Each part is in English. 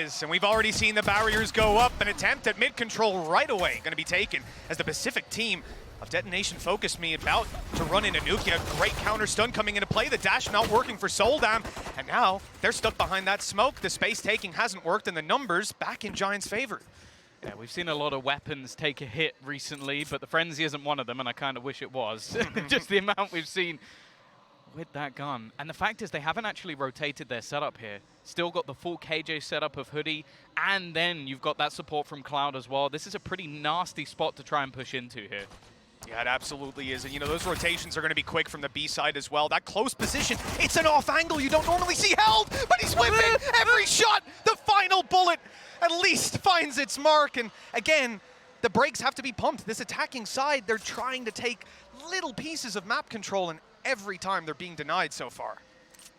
is, and we've already seen the barriers go up. An attempt at mid-control right away going to be taken as the Pacific team of Detonation focused me about to run into nukkye. Great counter stun coming into play. The dash not working for Seoldam, and now they're stuck behind that smoke. The space taking hasn't worked, and the numbers back in Giants' favor. Yeah, we've seen a lot of weapons take a hit recently, but the Frenzy isn't one of them, and I kind of wish it was. Just the amount we've seen with that gun. And the fact is they haven't actually rotated their setup here. Still got the full KJ setup of hoody, and then you've got that support from Cloud as well. This is a pretty nasty spot to try and push into here. Yeah, it absolutely is. And, you know, those rotations are going to be quick from the B side as well. That close position, it's an off angle you don't normally see held, but he's whipping every shot. The final bullet at least finds its mark. And again, the brakes have to be pumped. This attacking side, they're trying to take little pieces of map control, and every time they're being denied so far.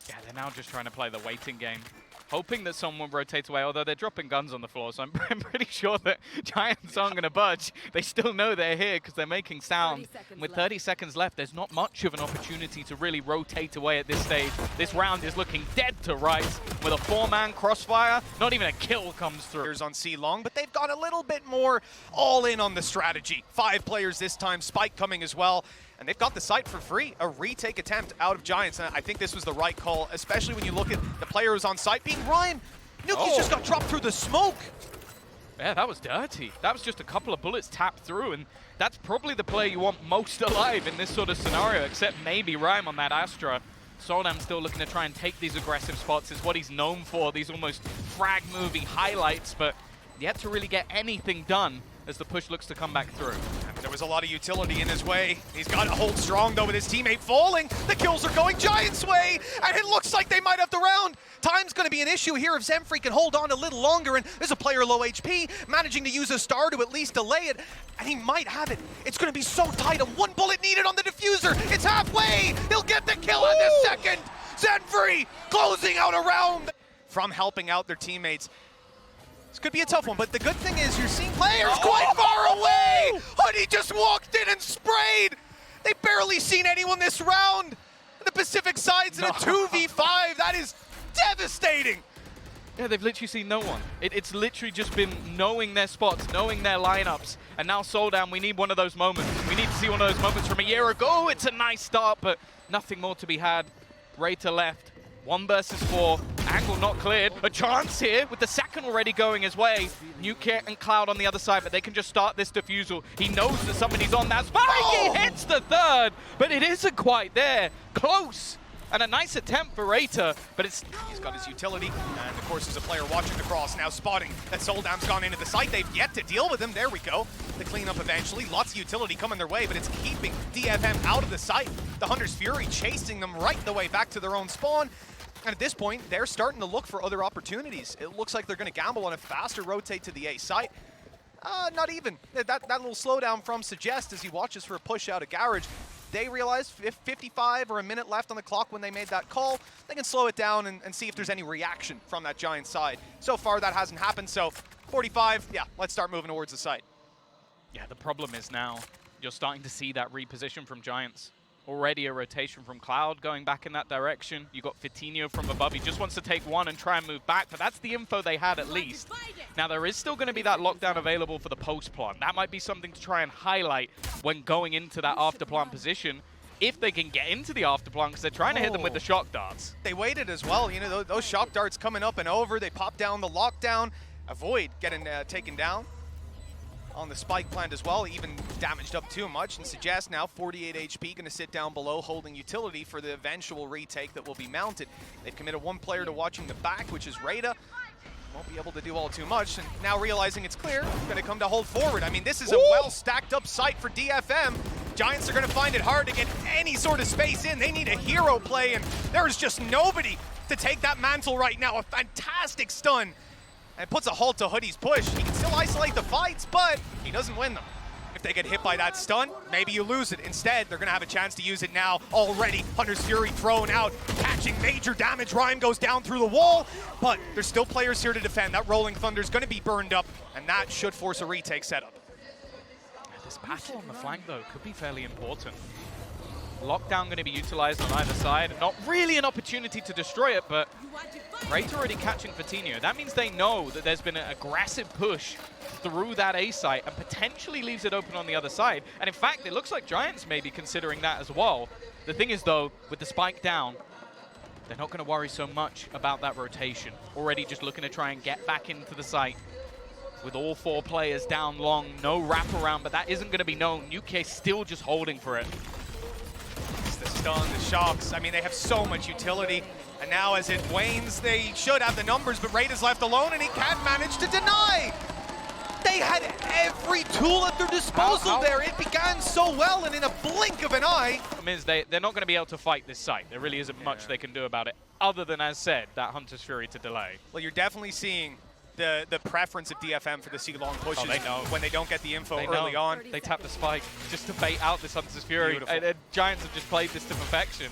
Yeah, they're now just trying to play the waiting game, hoping that someone rotates away, although they're dropping guns on the floor, so I'm pretty sure that Giants aren't going to budge. They still know they're here because they're making sound. With 30 seconds left, there's not much of an opportunity to really rotate away at this stage. This round is looking dead to rights. With a 4-man crossfire, not even a kill comes through. Players on C long, but they've got a little bit more all in on the strategy. 5 players this time, Spike coming as well. And they've got the site for free. A retake attempt out of Giants. And I think this was the right call, especially when you look at the player who's on site being Ryan. nukkye's just got dropped through the smoke. Yeah, that was dirty. That was just a couple of bullets tapped through, and that's probably the player you want most alive in this sort of scenario, except maybe Rhyme on that Astra. Seoldam still looking to try and take these aggressive spots. Is what he's known for, these almost frag movie highlights, but yet to really get anything done as the push looks to come back through. I mean, there was a lot of utility in his way. He's got to hold strong, though, with his teammate falling. The kills are going Giants' way, and it looks like they might have the round. Time's going to be an issue here if xnfri can hold on a little longer, and there's a player low HP, managing to use a star to at least delay it, and he might have it. It's going to be so tight. A 1 bullet needed on the diffuser. It's halfway. He'll get the kill on the second. xnfri closing out a round from helping out their teammates. This could be a tough one, but the good thing is you're seeing players quite far away. hoody just walked in and sprayed. They've barely seen anyone this round. The Pacific side's in a 2v5. That is devastating. Yeah, they've literally seen no one. It's literally just been knowing their spots, knowing their lineups. And now Seoldam, we need one of those moments. We need to see one of those moments from a year ago. It's a nice start, but nothing more to be had. Reita left. 1 versus 4. Angle not cleared. A chance here with the second already going his way. nukkye and Cloud on the other side, but they can just start this defusal. He knows that somebody's on that spike. He hits the third, but it isn't quite there. Close. And a nice attempt for Reita, but he's got his utility, and of course there's a player watching the cross, now spotting that Seoldam's gone into the site. They've yet to deal with him. There we go. The cleanup eventually. Lots of utility coming their way, but it's keeping DFM out of the site. The Hunter's Fury chasing them right the way back to their own spawn. And at this point, they're starting to look for other opportunities. It looks like they're going to gamble on a faster rotate to the A site. Not even. That little slowdown from Suggest as he watches for a push out of Garage. They realize if 55 or a minute left on the clock when they made that call, they can slow it down and see if there's any reaction from that Giant side. So far, that hasn't happened, so 45, yeah, let's start moving towards the site. Yeah, the problem is now you're starting to see that reposition from Giants. Already a rotation from Cloud going back in that direction. You got Fitinho from above. He just wants to take one and try and move back, but that's the info they had at least. Now, there is still going to be that lockdown available for the post-plant. That might be something to try and highlight when going into that after-plant position, if they can get into the after-plant, because they're trying to hit them with the shock darts. They waited as well. You know, those shock darts coming up and over. They pop down the lockdown, avoid getting taken down on the spike plant as well, even damaged up too much, and Suggest now 48 HP, going to sit down below holding utility for the eventual retake that will be mounted. They've committed 1 player to watching the back, which is Reita. Won't be able to do all too much, and now realizing it's clear, going to come to hold forward. I mean, this is a well stacked up site for DFM. Giants are going to find it hard to get any sort of space in. They need a hero play, and there's just nobody to take that mantle right now. A fantastic stun. And it puts a halt to hoodie's push. He can still isolate the fights, but he doesn't win them. If they get hit by that stun, maybe you lose it. Instead, they're going to have a chance to use it now. Already, Hunter's Fury thrown out, catching major damage. Rhyme goes down through the wall, but there's still players here to defend. That Rolling Thunder's going to be burned up, and that should force a retake setup. This battle on the flank, though, could be fairly important. Lockdown going to be utilized on either side. Not really an opportunity to destroy it, but Reita already catching Vitinho. That means they know that there's been an aggressive push through that A site and potentially leaves it open on the other side. And in fact, it looks like Giants may be considering that as well. The thing is, though, with the spike down, they're not going to worry so much about that rotation. Already just looking to try and get back into the site. With all 4 players down long, no wraparound, but that isn't going to be known. nukkye still just holding for it. It's the stun, the shocks. I mean, they have so much utility. And now as it wanes, they should have the numbers, but Reita's left alone and he can't manage to deny. They had every tool at their disposal there. It began so well, and in a blink of an eye. They're not going to be able to fight this site. There really isn't much they can do about it, other than, as said, that Hunter's Fury to delay. Well, you're definitely seeing the preference of DFM for the C-long pushes when they don't get the info early on. They tap the spike just to bait out this Hunter's Fury. And Giants have just played this to perfection.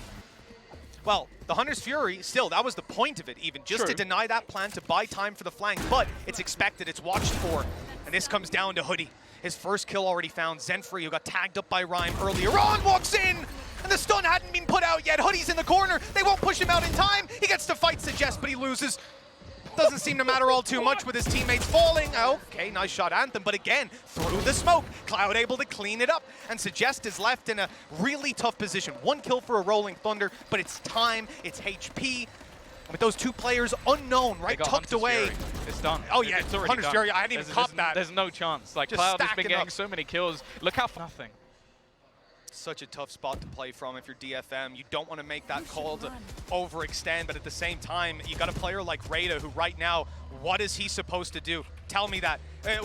Well, the Hunter's Fury, still, that was the point of it even, just to deny that plan, to buy time for the flank, but it's expected, it's watched for, and this comes down to hoody. His first kill already found. xnfri, who got tagged up by Rhyme earlier on, walks in, and the stun hadn't been put out yet. hoodie's in the corner, they won't push him out in time, he gets to fight Suggest, but he loses. Doesn't seem to matter all too much with his teammates falling. Okay, nice shot, Anthem, but again, through the smoke. Cloud able to clean it up, and Suggest is left in a really tough position. 1 kill for a Rolling Thunder, but it's time, it's HP. With those 2 players unknown, right, tucked away. It's done. Oh yeah, it's already Hunter's done. Fury, I hadn't even caught that. There's no chance. Like, Just Cloud has been stacking getting up. so many kills. Look how nothing. Such a tough spot to play from if you're DFM. You don't want to make that call to overextend, but at the same time, you got a player like Reita who right now, what is he supposed to do? Tell me that.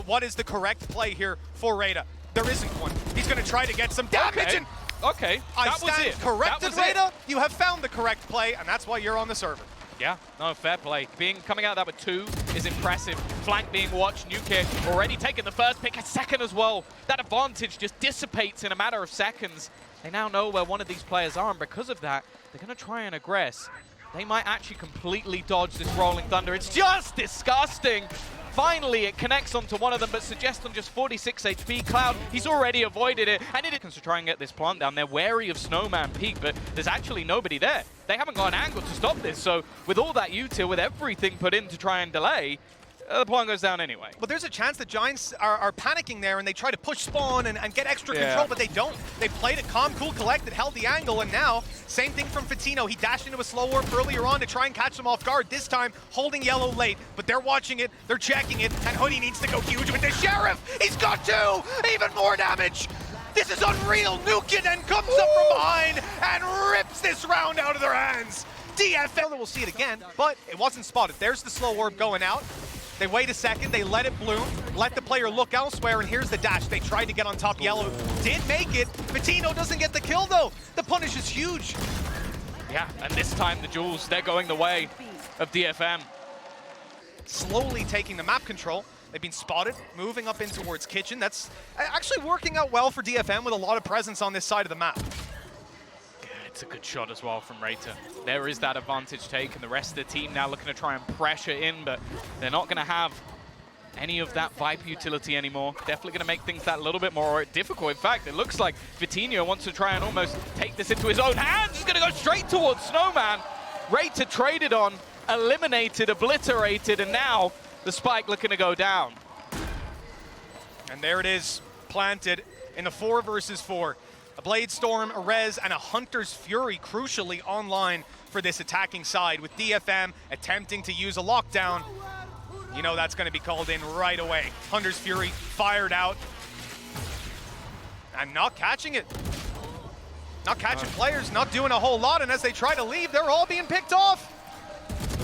What is the correct play here for Reita? There isn't one. He's going to try to get some damage. And Okay, that was it. Corrected, Reita. You have found the correct play, and that's why you're on the server. Yeah, no, fair play. Coming out of that with 2 is impressive. Flank being watched, nukkye already taking the first pick, a second as well. That advantage just dissipates in a matter of seconds. They now know where one of these players are, and because of that, they're going to try and aggress. They might actually completely dodge this Rolling Thunder. It's just disgusting. Finally, it connects onto one of them, but Suggest on just 46 HP. Cloud, he's already avoided it. And it is to try and get this plant down. They're wary of Snowman Peak, but there's actually nobody there. They haven't got an angle to stop this, so with all that util, with everything put in to try and delay, the plant goes down anyway. But there's a chance the Giants are panicking there and they try to push spawn and get extra control, but they don't. They played it calm, cool, collected, held the angle, and now, same thing from Vitinho. He dashed into a slow warp earlier on to try and catch them off guard, this time holding yellow late, but they're watching it, they're checking it, and hoody needs to go huge with the Sheriff. He's got 2, even more damage. This is unreal. nukkye then comes up from behind and rips this round out of their hands. DFM, we'll see it again, but it wasn't spotted. There's the slow orb going out. They wait a second, they let it bloom, let the player look elsewhere, and here's the dash. They tried to get on top yellow, did make it. Vitinho doesn't get the kill though. The punish is huge. Yeah, and this time the Jewels, they're going the way of DFM. Slowly taking the map control. They've been spotted, moving up in towards Kitchen. That's actually working out well for DFM with a lot of presence on this side of the map. It's a good shot as well from Reita. There is that advantage taken. The rest of the team now looking to try and pressure in, but they're not going to have any of that Viper utility anymore. Definitely going to make things that little bit more difficult. In fact, it looks like Vitinho wants to try and almost take this into his own hands. He's going to go straight towards Snowman. Reita traded on, eliminated, obliterated, and now the spike looking to go down. And there it is, planted in the 4 versus 4. A Blade Storm, a Rez, and a Hunter's Fury crucially online for this attacking side, with DFM attempting to use a lockdown. You know that's going to be called in right away. Hunter's Fury fired out. And not catching it. Not catching players, not doing a whole lot, and as they try to leave, they're all being picked off.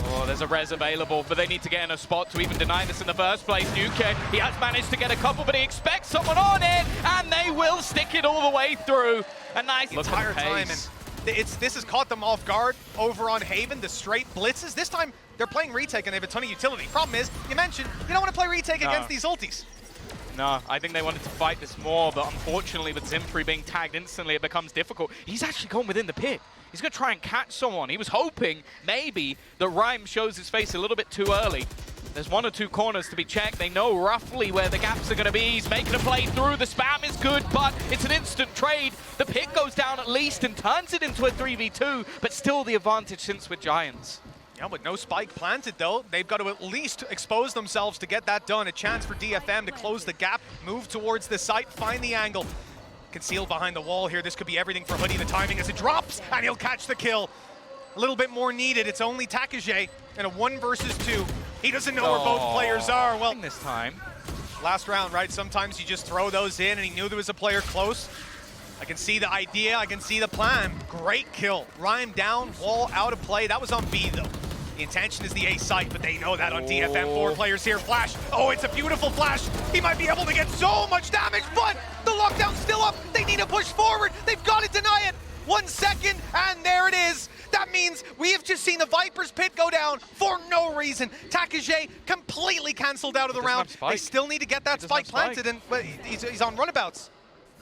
Oh, there's a res available, but they need to get in a spot to even deny this in the first place. nukkye, he has managed to get a couple, but he expects someone on it, and they will stick it all the way through. A nice entire time, and this has caught them off guard over on Haven, the straight blitzes. This time, they're playing retake, and they have a ton of utility. Problem is, you mentioned, you don't want to play retake against these ultis. No, I think they wanted to fight this more, but unfortunately with xnfri being tagged instantly, it becomes difficult. He's actually gone within the pit. He's going to try and catch someone. He was hoping maybe that Rhyme shows his face a little bit too early. There's 1 or 2 corners to be checked. They know roughly where the gaps are going to be. He's making a play through. The spam is good, but it's an instant trade. The pick goes down at least and turns it into a 3v2, but still the advantage since with Giants. Yeah, with no spike planted, though, they've got to at least expose themselves to get that done. A chance for DFM to close the gap, move towards the site, find the angle. Concealed behind the wall here. This could be everything for Hoodie. The timing as it drops, and he'll catch the kill. A little bit more needed. It's only takej in a 1 versus 2. He doesn't know where both players are. Well, this time. Last round, right? Sometimes you just throw those in, and he knew there was a player close. I can see the idea. I can see the plan. Great kill. Rhyme down, wall out of play. That was on B, though. The intention is the A site, but they know that on DFM. 4 players here. Flash. Oh, it's a beautiful flash. He might be able to get so much damage, but the lockdown's still up. They need to push forward. They've got to deny it. 1 second, and there it is. That means we have just seen the Viper's pit go down for no reason. takej completely canceled out of the round. They still need to get that spike planted, and but he's on runabouts.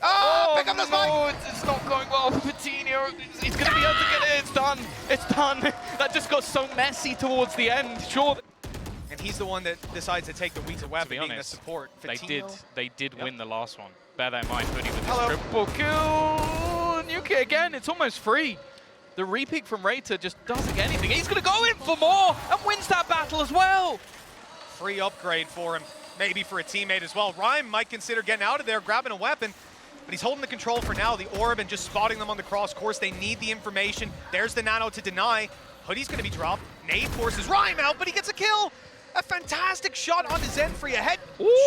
Oh, pick up the spike! No, it's not going well for Patino. He's going to be able to get it. It's done. It's done. That just got so messy towards the end. Sure. And he's the one that decides to take the weaker weapon, being the support. They did win the last one. Bear that in mind, Hoodie with this triple kill. Nukkye again. It's almost free. The repeat from Reita just doesn't get anything. He's going to go in for more and wins that battle as well. Free upgrade for him. Maybe for a teammate as well. Rhyme might consider getting out of there, grabbing a weapon. But he's holding the control for now. The orb and just spotting them on the cross course. They need the information. There's the nano to deny. Hoodie's going to be dropped. Nade forces Rhyme out, but he gets a kill. A fantastic shot onto xnfri. A head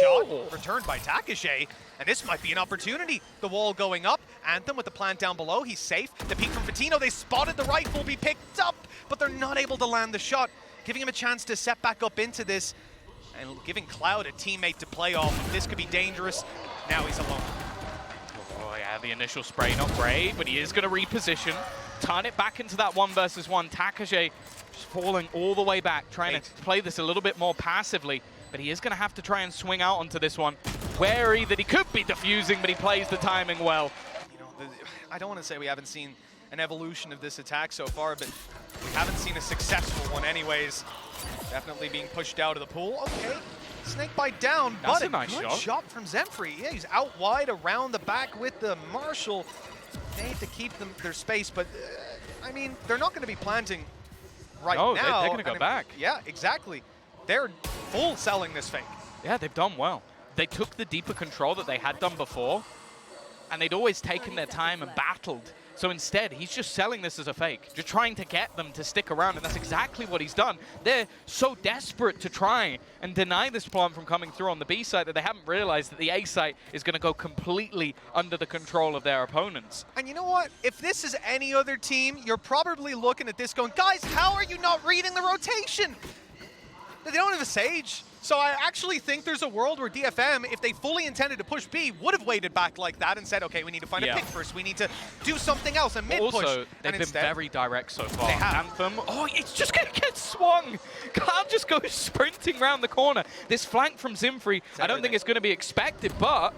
shot returned by takej. And this might be an opportunity. The wall going up. Anthem with the plant down below. He's safe. The peek from Patino. They spotted the rifle be picked up, but they're not able to land the shot, giving him a chance to set back up into this and giving Cloud a teammate to play off. This could be dangerous. Now he's alone. Oh yeah, the initial spray not great, but he is going to reposition, turn it back into that 1 versus 1. takej just falling all the way back, trying to play this a little bit more passively, but he is going to have to try and swing out onto this one. Wary that he could be defusing, but he plays the timing well. You know, I don't want to say we haven't seen an evolution of this attack so far, but we haven't seen a successful one anyways. Definitely being pushed out of the pool. Okay, snake bite down, that's but a nice good shot from xnfri. Yeah, he's out wide around the back with the Marshall. They need to keep their space, but I mean, they're not going to be planting right now. They're going to go back. Yeah, exactly. They're full selling this fake. Yeah, they've done well. They took the deeper control that they had done before, and they'd always taken their time and battled. So instead, he's just selling this as a fake, just trying to get them to stick around, and that's exactly what he's done. They're so desperate to try and deny this plant from coming through on the B side that they haven't realized that the A site is going to go completely under the control of their opponents. And you know what? If this is any other team, you're probably looking at this going, guys, how are you not reading the rotation? They don't have a Sage. So I actually think there's a world where DFM, if they fully intended to push B, would have waited back like that and said, okay, we need to find a pick first. We need to do something else, a mid-push. Also, they've been very direct so far. They have. Anthem, it's just going to get swung. Can't just go sprinting around the corner. This flank from xnfri, I don't think it's going to be expected, but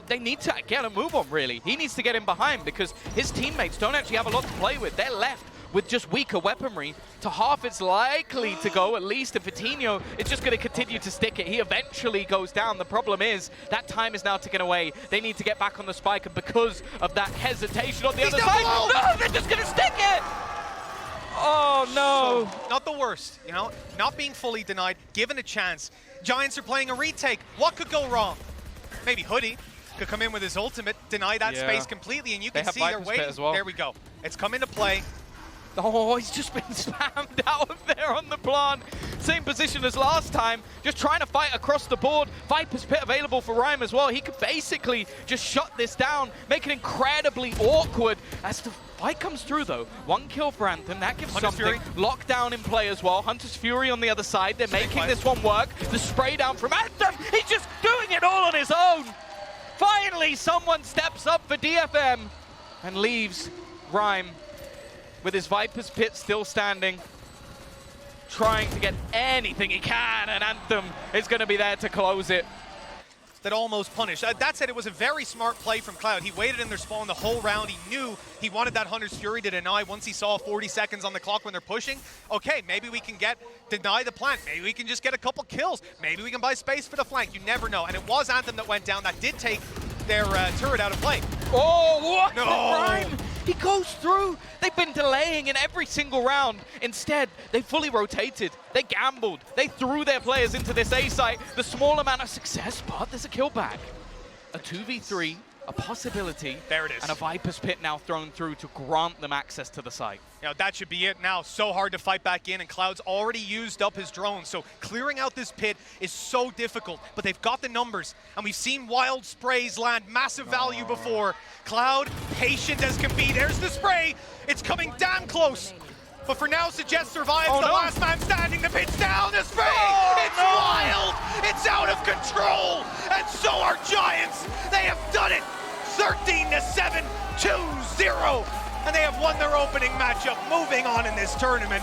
they need to get a move on, really. He needs to get in behind because his teammates don't actually have a lot to play with. They're left with just weaker weaponry. To half it's likely to go, at least, and Patino is just going to continue to stick it. He eventually goes down. The problem is that time is now ticking away. They need to get back on the spike, and because of that hesitation on the other side, no, they're just going to stick it! Oh, no. So, not the worst, you know? Not being fully denied, given a chance. Giants are playing a retake. What could go wrong? Maybe Hoodie could come in with his ultimate, deny that space completely, and you can see they're waiting. As well. There we go. It's come into play. Oh, he's just been spammed out of there on the plant. Same position as last time, just trying to fight across the board. Viper's pit available for Rhyme as well. He could basically just shut this down, make it incredibly awkward as the fight comes through, though. 1 kill for Anthem, that gives Hunter's something. Lockdown in play as well. Hunter's Fury on the other side. They're making this one work. The spray down from Anthem. He's just doing it all on his own. Finally, someone steps up for DFM and leaves Rhyme with his Viper's pit still standing, trying to get anything he can, and Anthem is going to be there to close it. that almost punished. That said, it was a very smart play from Cloud. He waited in their spawn the whole round. He knew he wanted that Hunter's Fury to deny once he saw 40 seconds on the clock when they're pushing. Okay, maybe we can deny the plant. Maybe we can just get a couple kills. Maybe we can buy space for the flank. You never know. And it was Anthem that went down. That did take their turret out of play. Oh, what no. the crime? He goes through. They've been delaying in every single round. Instead, they fully rotated. They gambled. They threw their players into this A site. The small amount of success, but there's a kill back. A 2v3, a possibility. There it is. And a Viper's Pit now thrown through to grant them access to the site. You know, that should be it now. So hard to fight back in, and Cloud's already used up his drone, so clearing out this pit is so difficult, but they've got the numbers, and we've seen wild sprays land massive value before. Cloud, patient as can be. There's the spray. It's coming damn close. But for now, Suggest survives. The last man standing. The pit's down. The spray. It's wild. It's out of control. And so are Giants. They have done it. 13-7, 2-0. And they have won their opening matchup. Moving on in this tournament.